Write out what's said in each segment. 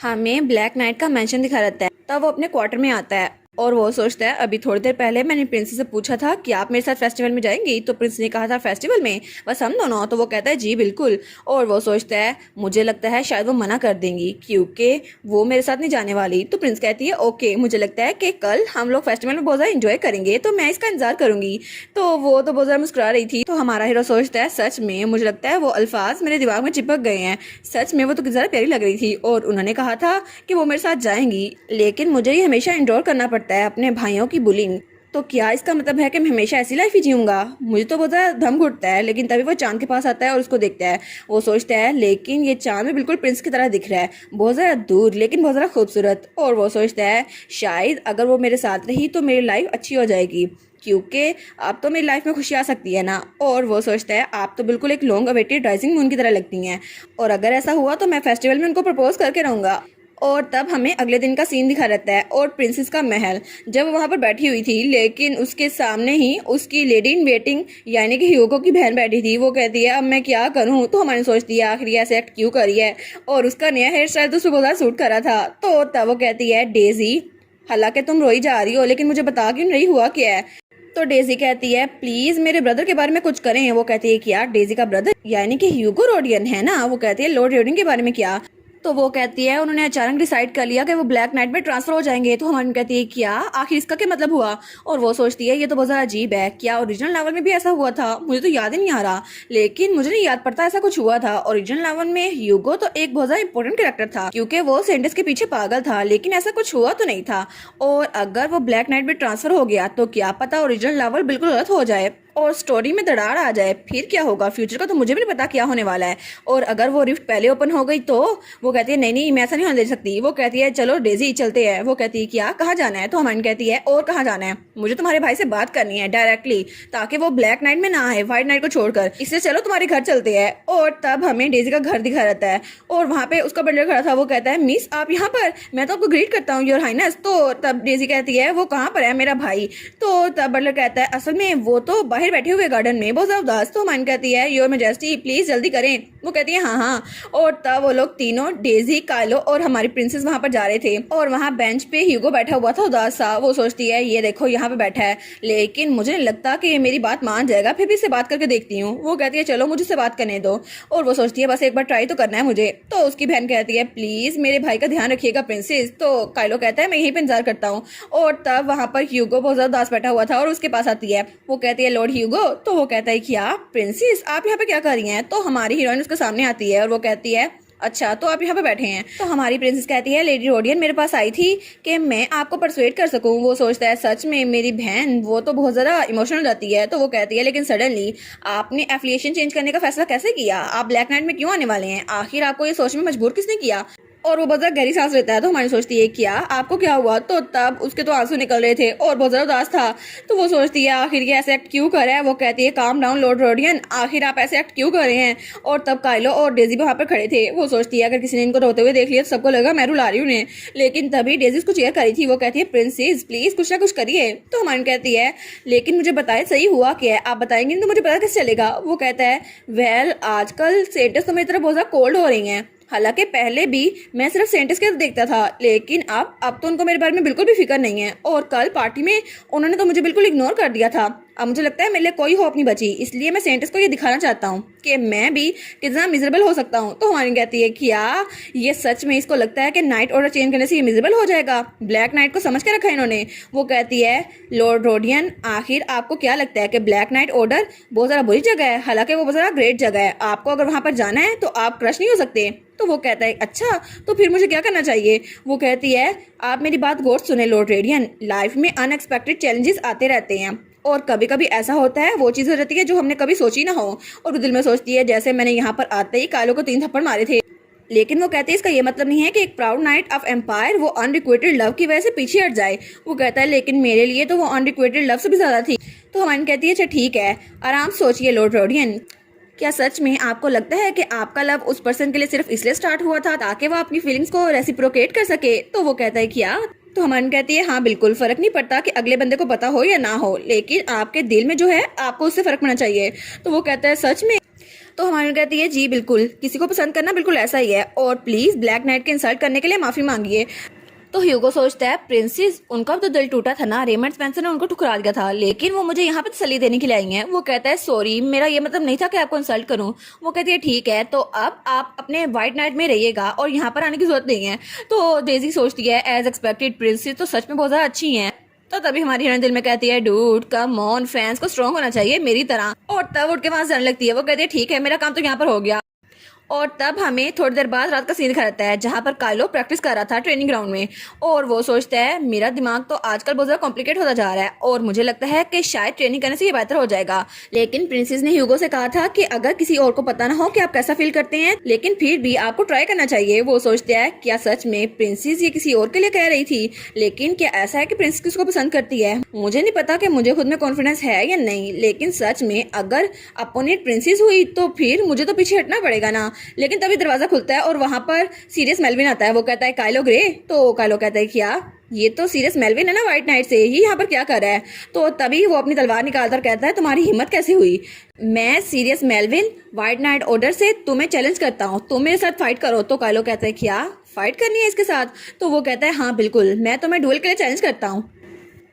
हमें black night का mention दिखा रहता है। तब वो अपने क्वार्टर में आता है और वो सोचता है अभी थोड़ी देर पहले मैंने प्रिंस से पूछा था कि आप मेरे साथ फेस्टिवल में जाएंगी, तो प्रिंस ने कहा था फेस्टिवल में बस हम दोनों, तो वो कहता है जी बिल्कुल। और वो सोचता है मुझे लगता है शायद वो मना कर देंगी क्योंकि वो मेरे साथ नहीं जाने वाली। तो प्रिंस कहती है ओके, मुझे लगता है कि कल हम लोग फेस्टिवल में बहुत ज़्यादा इंजॉय करेंगे, तो मैं इसका इंतजार करूंगी। तो वो तो बहुत ज़्यादा मुस्कुरा रही थी। तो हमारा हीरो सोचता है सच में मुझे लगता है वो अल्फाज मेरे दिमाग में चिपक गए हैं, सच में वो तो ज़्यादा प्यारी लग रही थी और उन्होंने कहा था कि वो मेरे साथ जाएंगी, लेकिन मुझे ये हमेशा इंडोर करना पड़ता है अपने भाइयों की बुलिंग। तो क्या इसका मतलब है कि मैं हमेशा ऐसी लाइफ ही जीऊंगा? मुझे तो बहुत ज़्यादा दम घुटता है। लेकिन तभी वो चांद के पास आता है और उसको देखता है। वो सोचता है लेकिन ये चांद में बिल्कुल प्रिंस की तरह दिख रहा है, बहुत ज़्यादा दूर लेकिन बहुत ज़्यादा खूबसूरत। और वो सोचता है शायद अगर वो मेरे साथ रही तो मेरी लाइफ अच्छी हो जाएगी, क्योंकि अब तो मेरी लाइफ में खुशी आ सकती है ना। और वो सोचता है आप तो बिल्कुल एक लॉन्ग अवेटेड राइजिंग मून की तरह लगती हैं, और अगर ऐसा हुआ तो मैं फेस्टिवल में उनको प्रपोज करके रहूंगा। और तब हमें अगले दिन का सीन दिखा रहता है और प्रिंसेस का महल, जब वो वहाँ पर बैठी हुई थी लेकिन उसके सामने ही उसकी लेडी इन वेटिंग यानी कि ह्यूगो की बहन बैठी थी। वो कहती है अब मैं क्या करूँ? तो हमारी सोचती है आखिर ऐसे एक्ट क्यों करी है, और उसका नया हेयर स्टाइल तो उसको बहुत ज़्यादा सूट करा था। तो तब वो कहती है डेजी हालांकि तुम रोई जा रही हो लेकिन मुझे बता क्यों नहीं, हुआ क्या है? तो डेजी कहती है प्लीज मेरे ब्रदर के बारे में कुछ करें। वो कहती है कि यार डेजी का ब्रदर यानी कि ह्यूगो रोडियन है ना? वो कहती है लॉर्ड रोडियन के बारे में क्या? तो वो कहती है उन्होंने अचानक डिसाइड कर लिया कि वो ब्लैक नाइट में ट्रांसफर हो जाएंगे। तो हमारी कहती है क्या आखिर इसका क्या मतलब हुआ? और वो सोचती है ये तो बहुत ज़्यादा अजीब है, क्या ओरिजिनल नॉवल में भी ऐसा हुआ था? मुझे तो याद ही नहीं आ रहा, लेकिन मुझे नहीं याद पड़ता ऐसा कुछ हुआ था। ओरिजिनल नॉवल में ह्यूगो तो एक बहुत ज़्यादा इंपॉर्टेंट कैरेक्टर था क्योंकि वो सेंटेंस के पीछे पागल था, लेकिन ऐसा कुछ हुआ तो नहीं था। और अगर वो ब्लैक नाइट में ट्रांसफर हो गया तो क्या पता ओरिजिनल नॉवल बिल्कुल गलत हो जाए और स्टोरी में दरार आ जाए, फिर क्या होगा? फ्यूचर का तो मुझे भी नहीं पता क्या होने वाला है। और अगर वो रिफ्ट पहले ओपन हो गई तो वो कहती है नहीं नहीं मैं ऐसा नहीं होने दे सकती। वो कहती है चलो डेजी चलते हैं। वो कहती है क्या, कहाँ जाना है? तो हमारी कहती है और कहाँ जाना है, मुझे तुम्हारे भाई से बात करनी है डायरेक्टली, ताकि वो ब्लैक नाइट में ना आए व्हाइट नाइट को छोड़कर, इसलिए चलो तुम्हारे घर चलते हैं। और तब हमें डेजी का घर दिखा रहता है और वहाँ पे उसका बटलर खड़ा था। वो कहता है मिस आप यहाँ पर, मैं तो आपको ग्रीट करता हूँ योर हाइनेस। तो तब डेजी कहती है वो कहाँ पर है मेरा भाई? तो तब बटलर कहता है असल में वो तो बाहर बैठे हुए गार्डन में बहुत ज्यादा उदास। तो मान कहती है योर मेजेस्टी प्लीज जल्दी करें। वो कहती है हाँ हाँ। और तब वो लोग तीनों डेजी काइलो और हमारी प्रिंसेस वहां पर जा रहे थे और वहां बेंच पे ह्यूगो बैठा हुआ था उदास सा। वो सोचती है ये देखो यहाँ पे बैठा है, लेकिन मुझे नहीं लगता कि ये मेरी बात मान जाएगा, फिर भी इससे बात करके देखती हूँ। वो कहती है चलो मुझे से बात करने दो। और वो सोचती है बस एक बार ट्राई तो करना है मुझे। तो उसकी बहन कहती है प्लीज मेरे भाई का ध्यान रखिएगा प्रिंसेस। तो काइलो कहता है मैं यहीं पर इंतजार करता हूँ। और तब वहां पर ह्यूगो बहुत ज्यादा उदास बैठा हुआ था और उसके पास आती है। वो कहती है लॉर्ड ह्यूगो। तो वो कहता है क्या प्रिंसेस आप यहाँ पे क्या कर रही हैं? तो हमारी हीरोइन उसके सामने आती है और वो कहती है अच्छा तो आप यहाँ पे बैठे हैं। तो हमारी प्रिंसेस कहती है लेडी रोडियन मेरे पास आई थी कि मैं आपको परसुएट कर सकूं। वो सोचता है सच में मेरी बहन वो तो बहुत ज़्यादा इमोशनल हो जाती है। तो वो कहती है लेकिन सडनली आपने एफिलिएशन चेंज करने का फैसला कैसे किया? आप ब्लैक नाइट में क्यों आने वाले हैं? आखिर आपको ये सोचने में मजबूर किसने किया? और वो बहुत ज़्यादा गहरी सांस लेता है। तो हमारी सोचती है क्या आपको क्या हुआ? तो तब उसके तो आंसू निकल रहे थे और बहुत ज़्यादा उदास था। तो वो सोचती है आखिर ये ऐसे एक्ट क्यों कर रहा है? वो कहती है काम डाउन लॉर्ड रोडियन, आखिर आप ऐसे एक्ट क्यों कर रहे हैं? और तब काइलो और डेजी भी वहाँ पर खड़े थे। वो सोचती है अगर किसी ने इनको रोते हुए देख लिया तो सबको लगा मैं रुला रही हूँ उन्हें, लेकिन तभी डेजी उसको चेयर करी थी। वो कहती है प्रिंसेस प्लीज कुछ ना कुछ करिए। तो हमारी कहती है लेकिन मुझे बताए सही हुआ क्या है? आप बताएंगे तो मुझे पता कैसे चलेगा? वो कहता है वेल आजकल सेंटर्स तो मेरी तरफ बहुत ज़्यादा कोल्ड हो रही हैं, हालांकि पहले भी मैं सिर्फ सेंटेंस के देखता था, लेकिन अब तो उनको मेरे बारे में बिल्कुल भी फिक्र नहीं है। और कल पार्टी में उन्होंने तो मुझे बिल्कुल इग्नोर कर दिया था। अब मुझे लगता है मेरे लिए कोई होप नहीं बची, इसलिए मैं सेंटेंस को ये दिखाना चाहता हूँ कि मैं भी कितना मिजरेबल हो सकता हूँ। तो हमारी कहती है क्या ये सच में इसको लगता है कि नाइट ऑर्डर चेंज करने से ये मिजरेबल हो जाएगा? ब्लैक नाइट को समझ के रखा है इन्होंने। वो कहती है लॉर्ड रोडियन आखिर आपको क्या लगता है कि ब्लैक नाइट ऑर्डर बहुत ज़्यादा बुरी जगह है? हालांकि वो बहुत ज़्यादा ग्रेट जगह है, आपको अगर वहाँ पर जाना है तो आप क्रश नहीं हो सकते। तो वो कहता है अच्छा तो फिर मुझे क्या करना चाहिए? वो कहती है आप मेरी बात गौर सुने लॉर्ड रेडियन, लाइफ में अनएक्सपेक्टेड चैलेंजेस आते रहते हैं और कभी कभी ऐसा होता है वो चीज़ हो जाती है जो हमने कभी सोची ना हो। और वो दिल में सोचती है जैसे मैंने यहाँ पर आते ही कालो को 3 थप्पड़ मारे थे, लेकिन वो कहते हैं इसका ये मतलब नहीं है कि एक प्राउड नाइट ऑफ एम्पायर वो अनरिक्वेटेड लव की वजह से पीछे हट जाए। वो कहता है लेकिन मेरे लिए तो वो अनरिक्वेटेड लव से भी ज़्यादा थी। तो हमारी कहती है अच्छा ठीक है आराम सोचिए लॉर्ड रोडियन, क्या सच में आपको लगता है कि आपका लव उस पर्सन के लिए सिर्फ इसलिए स्टार्ट हुआ था ताकि वो अपनी फीलिंग्स को रेसिप्रोकेट कर सके? तो वो कहता है क्या? तो हमारी कहती है हाँ बिल्कुल, फर्क नहीं पड़ता कि अगले बंदे को पता हो या ना हो, लेकिन आपके दिल में जो है आपको उससे फर्क पड़ना चाहिए। तो वो कहता है सच में? तो हमारी कहती है जी बिल्कुल, किसी को पसंद करना बिल्कुल ऐसा ही है और प्लीज ब्लैक नाइट के इंसल्ट करने के लिए माफी मांगिए। तो ह्यूगो सोचता है प्रिंसेस उनका तो दिल टूटा था ना, रेमंड स्पेंसर ने उनको ठुकरा दिया था, लेकिन वो मुझे यहाँ पे तसल्ली देने के लिए आई हैं। वो कहता है सॉरी, मेरा ये मतलब नहीं था कि आपको इंसल्ट करूं। वो कहती है ठीक है, तो अब आप अपने व्हाइट नाइट में रहिएगा और यहाँ पर आने की जरूरत नहीं है। तो डेजी सोचती है एज एक्सपेक्टेड प्रिंसेस तो सच में बहुत ज्यादा अच्छी हैं। तो तभी हमारी हीरोइन दिल में कहती है डूड कम ऑन, फैंस को स्ट्रॉन्ग होना चाहिए मेरी तरह। और तब उठ के वहां जाने लगती है। वो कहती है ठीक है, मेरा काम तो यहाँ पर हो गया। और तब हमें थोड़ी देर बाद रात का सीन दिखा रहता है जहां पर काइलो प्रैक्टिस कर रहा था ट्रेनिंग ग्राउंड में। और वो सोचता है मेरा दिमाग तो आजकल बहुत ज्यादा कॉम्प्लिकेट होता जा रहा है और मुझे लगता है कि शायद ट्रेनिंग करने से ये बेहतर हो जाएगा। लेकिन प्रिंसेस ने ह्यूगो से कहा था कि अगर किसी और को पता ना हो कि आप कैसा फील करते हैं, लेकिन फिर भी आपको ट्राई करना चाहिए। वो सोचता है क्या सच में प्रिंसेस ये किसी और के लिए कह रही थी, लेकिन क्या ऐसा है कि प्रिंसेस किसको पसंद करती है? मुझे नहीं पता कि मुझे खुद में कॉन्फिडेंस है या नहीं, लेकिन सच में अगर अपोनेंट प्रिंसेस हुई तो फिर मुझे तो पीछे हटना पड़ेगा ना। लेकिन तभी दरवाजा खुलता है और वहां पर सीरियस मेल्विन आता है। वो कहता है काइलो ग्रे। तो काइलो कहता है क्या ये तो सीरियस मेल्विन है ना, व्हाइट नाइट से ही यहाँ पर क्या कर रहा है? तो तभी वो अपनी तलवार निकालकर कहता है तुम्हारी हिम्मत कैसे हुई? मैं serious Melvin white night order से तुम्हें चैलेंज करता हूँ, तुम मेरे साथ फाइट करो। तो काइलो कहता है क्या फाइट करनी है इसके साथ? तो वो कहता है हाँ बिल्कुल, मैं तुम्हें डुएल के लिए चैलेंज करता हूँ।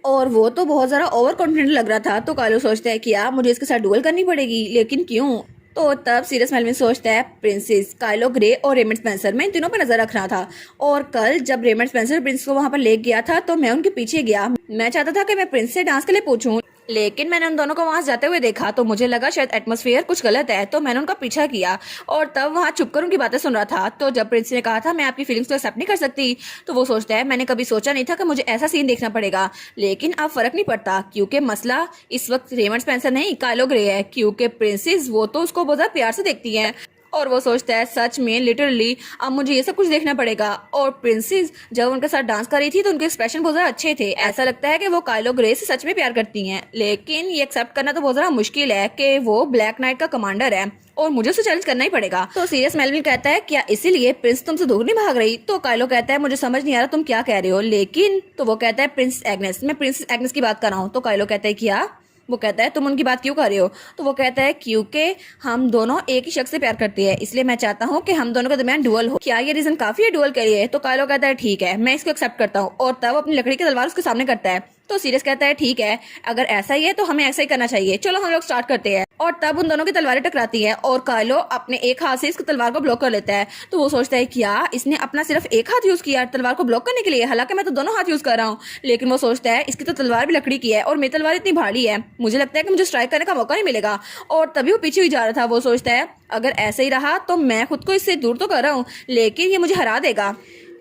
और वो तो बहुत ज्यादा ओवर कॉन्फिडेंट लग रहा था। तो काइलो सोचता है क्या मुझे इसके साथ डुएल करनी पड़ेगी, लेकिन क्यों? तो तब सीरियस मेल्विन सोचता है प्रिंसेस काइलो ग्रे और रेमंड स्पेंसर, मैं इन तीनों पर नजर रखना था। और कल जब रेमंड स्पेंसर प्रिंस को वहां पर ले गया था तो मैं उनके पीछे गया। मैं चाहता था कि मैं प्रिंस से डांस के लिए पूछूं, लेकिन मैंने उन दोनों को वहां जाते हुए देखा तो मुझे लगा शायद एटमॉस्फेयर कुछ गलत है, तो मैंने उनका पीछा किया और तब वहां छुपकर उनकी बातें सुन रहा था। तो जब प्रिंस ने कहा था मैं आपकी फीलिंग्स को एक्सेप्ट नहीं कर सकती, तो वो सोचता है मैंने कभी सोचा नहीं था कि मुझे ऐसा सीन देखना पड़ेगा, लेकिन अब फर्क नहीं पड़ता क्योंकि मसला इस वक्त रेमंड स्पेंसर नहीं काइलो ग्रे है, क्योंकि प्रिंसेस वो तो उसको बहुत प्यार से देखती है। और वो सोचता है सच में लिटरली अब मुझे ये सब कुछ देखना पड़ेगा। और प्रिंसेस जब उनके साथ डांस कर रही थी तो उनके एक्सप्रेशन बहुत ज्यादा अच्छे थे, ऐसा लगता है कि वो काइलो ग्रे से सच में प्यार करती हैं। लेकिन ये एक्सेप्ट करना तो बहुत ज्यादा मुश्किल है कि वो ब्लैक नाइट का कमांडर है और मुझे उसे चैलेंज करना ही पड़ेगा। तो सीरियस मेल्विन कहता है क्या इसीलिए प्रिंस तुमसे दूर नहीं भाग रही? तो काइलो कहता है मुझे समझ नहीं आ रहा तुम क्या कह रहे हो, लेकिन तो वो कहता है प्रिंस एग्नेस, मैं प्रिंसेस एग्नेस की बात कर रहा हूँ। तो काइलो कहता है क्या? वो कहता है तुम उनकी बात क्यों कर रहे हो? तो वो कहता है क्योंकि हम दोनों एक ही शख्स से प्यार करते हैं, इसलिए मैं चाहता हूँ कि हम दोनों के दरमियान डुअल हो। क्या ये रीजन काफी है डुअल के लिए? तो काइलो कहता है ठीक है, मैं इसको एक्सेप्ट करता हूँ। और तब अपनी लकड़ी की तलवार उसके सामने करता है। तो सीरियस कहता है ठीक है, अगर ऐसा ही है तो हमें ऐसा ही करना चाहिए, चलो हम लोग स्टार्ट करते हैं। और तब उन दोनों की तलवारें टकराती हैं और काइलो अपने एक हाथ से इसकी तलवार को ब्लॉक कर लेता है। तो वो सोचता है क्या इसने अपना सिर्फ एक हाथ यूज किया तलवार को ब्लॉक करने के लिए, हालांकि मैं तो दोनों हाथ यूज कर रहा हूँ। लेकिन वो सोचता है इसकी तो तलवार भी लकड़ी की है और मेरी तलवार इतनी भारी है, मुझे लगता है कि मुझे स्ट्राइक करने का मौका नहीं मिलेगा। और तभी वो पीछे भी जा रहा था। वो सोचता है अगर ऐसे ही रहा तो मैं खुद को इससे दूर तो कर रहा हूँ, लेकिन ये मुझे हरा देगा।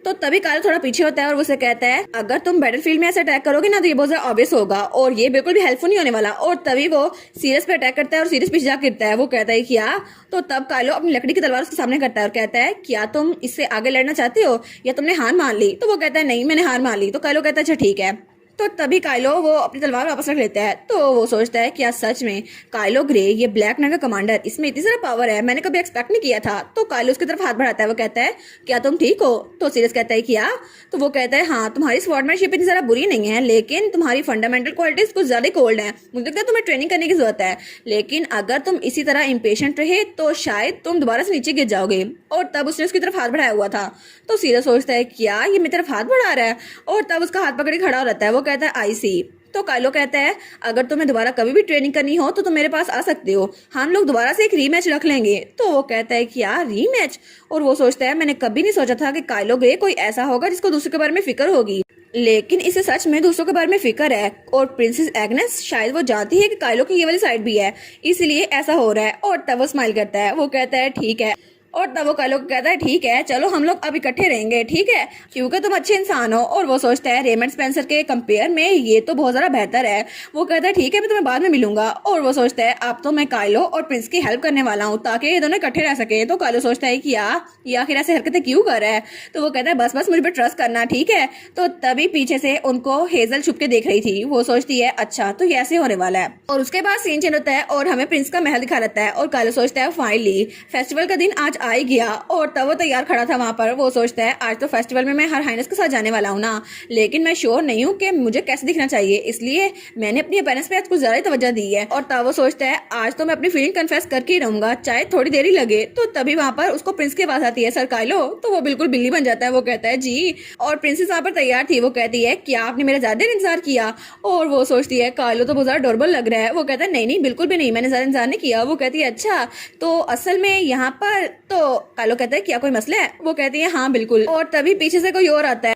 तो तभी काइलो थोड़ा पीछे होता है और उसे कहता है अगर तुम बैटलफील्ड में ऐसे अटैक करोगे ना तो ये बहुत ज्यादा ऑब्वियस होगा और ये बिल्कुल भी हेल्पफुल नहीं होने वाला। और तभी वो सीरियस पे अटैक करता है और सीरियस पीछे जा गिरता है। वो कहता है क्या? तो तब काइलो अपनी लकड़ी की तलवार उसके सामने करता है और कहता है क्या तुम इससे आगे लड़ना चाहते हो या तुमने हार मान ली? तो वो कहता है नहीं, मैंने हार मान ली। तो काइलो कहता है अच्छा ठीक है। तो तभी काइलो वो अपनी तलवार वापस रख लेता है। तो वो सोचता है क्या सच में काइलो ग्रे ये ब्लैक नाइट का कमांडर, इसमें इतनी सारा पावर है, मैंने कभी एक्सपेक्ट नहीं किया था। तो काइलो उसकी तरफ हाथ बढ़ाता है। वो कहता है क्या तुम ठीक हो? तो सीरियस कहता है क्या? तो वो कहता है हाँ, तुम्हारी स्वॉर्डमैनशिप इतनी ज्यादा बुरी नहीं है, लेकिन तुम्हारी फंडामेंटल क्वालिटीज कुछ ज्यादा कोल्ड है, मुझे लगता है तुम्हें ट्रेनिंग करने की जरूरत है। लेकिन अगर तुम इसी तरह इम्पेशेंट रहे तो शायद तुम दोबारा से नीचे गिर जाओगे। और तब उसने उसकी तरफ हाथ बढ़ाया हुआ था। तो सीरियस सोचता है क्या ये मेरी तरफ हाथ बढ़ा रहा है? और तब उसका हाथ पकड़ के खड़ा हो रहता है। वो कहता है आई सी। तो काइलो कहता है अगर तुम्हें दोबारा कभी भी ट्रेनिंग करनी हो तो तुम मेरे पास आ सकते हो, हम लोग दोबारा से एक रीमैच रख लेंगे। तो वो कहता है क्या रीमैच? और वो सोचता है मैंने कभी नहीं सोचा था कि काइलो ग्रे कोई ऐसा होगा जिसको दूसरे के बारे में फिक्र होगी, लेकिन इसे सच में दूसरों के बारे में फिक्र है। और प्रिंसेस एग्नेस शायद वो जानती है कि काइलो की ये वाली साइड भी है, इसलिए ऐसा हो रहा है। और तब वो स्माइल करता है। वो कहता है ठीक है। और तब वो काइलो को कहता है ठीक है चलो हम लोग अब इकट्ठे रहेंगे, ठीक है, क्योंकि तुम अच्छे इंसान हो। और वो सोचता है रेमंड स्पेंसर के कंपेयर में ये तो बहुत ज्यादा बेहतर है। वो कहता है ठीक है मैं तुम्हें बाद में मिलूंगा। और वो सोचता है अब तो मैं काइलो और प्रिंस की हेल्प करने वाला हूँ ताकि ये दोनों इकट्ठे रह सके। तो काइलो सोचता है कि ये आखिर ऐसे हरकतें क्यों कर रहा है? तो वो कहता है बस बस मुझे पे ट्रस्ट करना, ठीक है। तो तभी पीछे से उनको हेजल छुप के देख रही थी। वो सोचती है अच्छा तो ये ऐसे होने वाला है। और उसके बाद सीन चेंज होता है और हमें प्रिंस का महल दिखा रहता है। और काइलो सोचता है फाइनली फेस्टिवल का दिन आज आ ही गया और तब वो तैयार खड़ा था वहाँ पर। वो सोचता है आज तो फेस्टिवल में मैं हर हाइनेस के साथ जाने वाला हूँ ना, लेकिन मैं श्योर नहीं हूँ कि मुझे कैसे दिखना चाहिए, इसलिए मैंने अपनी अपीयरेंस पे आज कुछ ज्यादा ही तवज्जो दी है। और तब वो सोचता है आज तो मैं अपनी फीलिंग कन्फेस करके ही रहूंगा, चाहे थोड़ी देर ही लगे। तो तभी वहाँ पर उसको प्रिंस की आवाज आती है, सर काइलो। तो वो बिल्कुल बिल्ली बन जाता है। वो कहता है जी। और प्रिंसेस वहाँ पर तैयार थी। वो कहती है क्या आपने मेरा ज्यादा देर इंतजार किया? और वो सोचती है काइलो तो बहुत ज्यादा डोरेबल लग रहा है। वो कहता है नहीं नहीं बिल्कुल भी नहीं, मैंने ज्यादा इंतजार नहीं किया। वो कहती है अच्छा तो असल में यहाँ पर तो काइलो कहता है क्या कोई मसला है? वो कहती है हाँ बिल्कुल। और तभी पीछे से कोई और आता है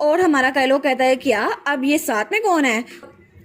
और हमारा काइलो कहता है क्या अब ये साथ में कौन है?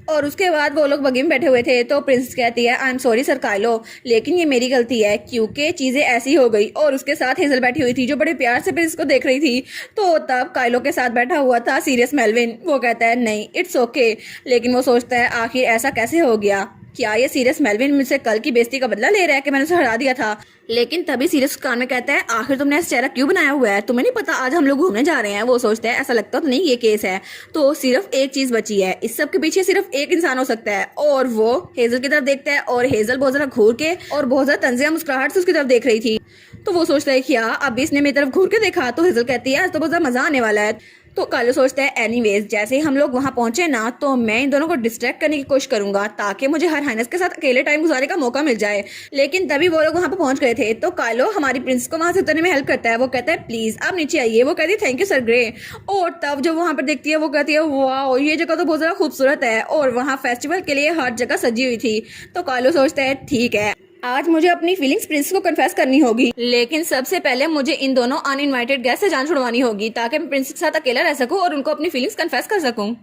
और उसके बाद वो लोग बगी में बैठे हुए थे तो प्रिंस कहती है I am sorry sir Kylo, लेकिन ये मेरी गलती है क्योंकि चीजें ऐसी हो गई। और उसके साथ हेजल बैठी हुई थी जो बड़े प्यार से प्रिंस को देख रही थी। तो तब काइलो के साथ बैठा हुआ था सीरियस मेलविन। वो कहता है नहीं इट्स ओके, लेकिन वो सोचता है आखिर ऐसा कैसे हो गया? क्या ये सीरियस मेलविन मुझसे कल की बेइज्जती का बदला ले रहा है कि मैंने उसे हरा दिया था? लेकिन तभी सीरियस कान में कहता है आखिर तुमने ऐसा चेहरा क्यों बनाया हुआ है? तुम्हें नहीं पता आज हम लोग घूमने जा रहे हैं? वो सोचता है ऐसा लगता तो नहीं ये केस है। तो सिर्फ एक चीज बची है, इस सब के पीछे सिर्फ एक इंसान हो सकता है। और वो हेजल की तरफ देखता है और हेजल बहुत ज्यादा घूर के और बहुत ज्यादा तंजिया मुस्कुराहट से उसकी तरफ देख रही थी। तो वो सोचता है क्या अब इसने मेरी तरफ घूर के देखा? तो हेजल कहती है आज तो बहुत ज्यादा मजा आने वाला है। तो कालो सोचता है एनीवेज जैसे ही हम लोग वहां पहुंचे ना तो मैं इन दोनों को डिस्ट्रैक्ट करने की कोशिश करूंगा ताकि मुझे हर हाइनेस के साथ अकेले टाइम गुजारने का मौका मिल जाए। लेकिन तभी वो लोग वहां पर पहुंच गए थे तो कालो हमारी प्रिंस को वहां से उतरने में हेल्प करता है। वो कहता है प्लीज आप नीचे आइए। वो कहती है थैंक यू सर ग्रे। और तब जब वहां पर देखती है वो कहती है वाह ये जगह तो बहुत ज्यादा खूबसूरत है और वहाँ फेस्टिवल के लिए हर जगह सजी हुई थी। तो कालो सोचता है ठीक है आज मुझे अपनी फीलिंग्स प्रिंस को कन्फेस करनी होगी, लेकिन सबसे पहले मुझे इन दोनों अनइनवाइटेड गेस्ट से जान छुड़वानी होगी ताकि मैं प्रिंस के साथ अकेला रह सकूं और उनको अपनी फीलिंग्स कन्फेस कर सकूं।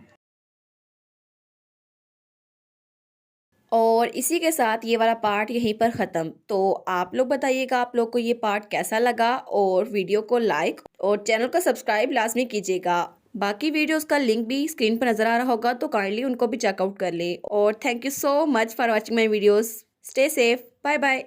और इसी के साथ ये वाला पार्ट यहीं पर ख़त्म। तो आप लोग बताइएगा आप लोग को ये पार्ट कैसा लगा और वीडियो को लाइक और चैनल को सब्सक्राइब लाजमी कीजिएगा। बाकी वीडियोस का लिंक भी स्क्रीन पर नज़र आ रहा होगा तो काइंडली उनको भी चेकआउट कर ले। और thank you so much for watching my videos. Stay safe, bye bye.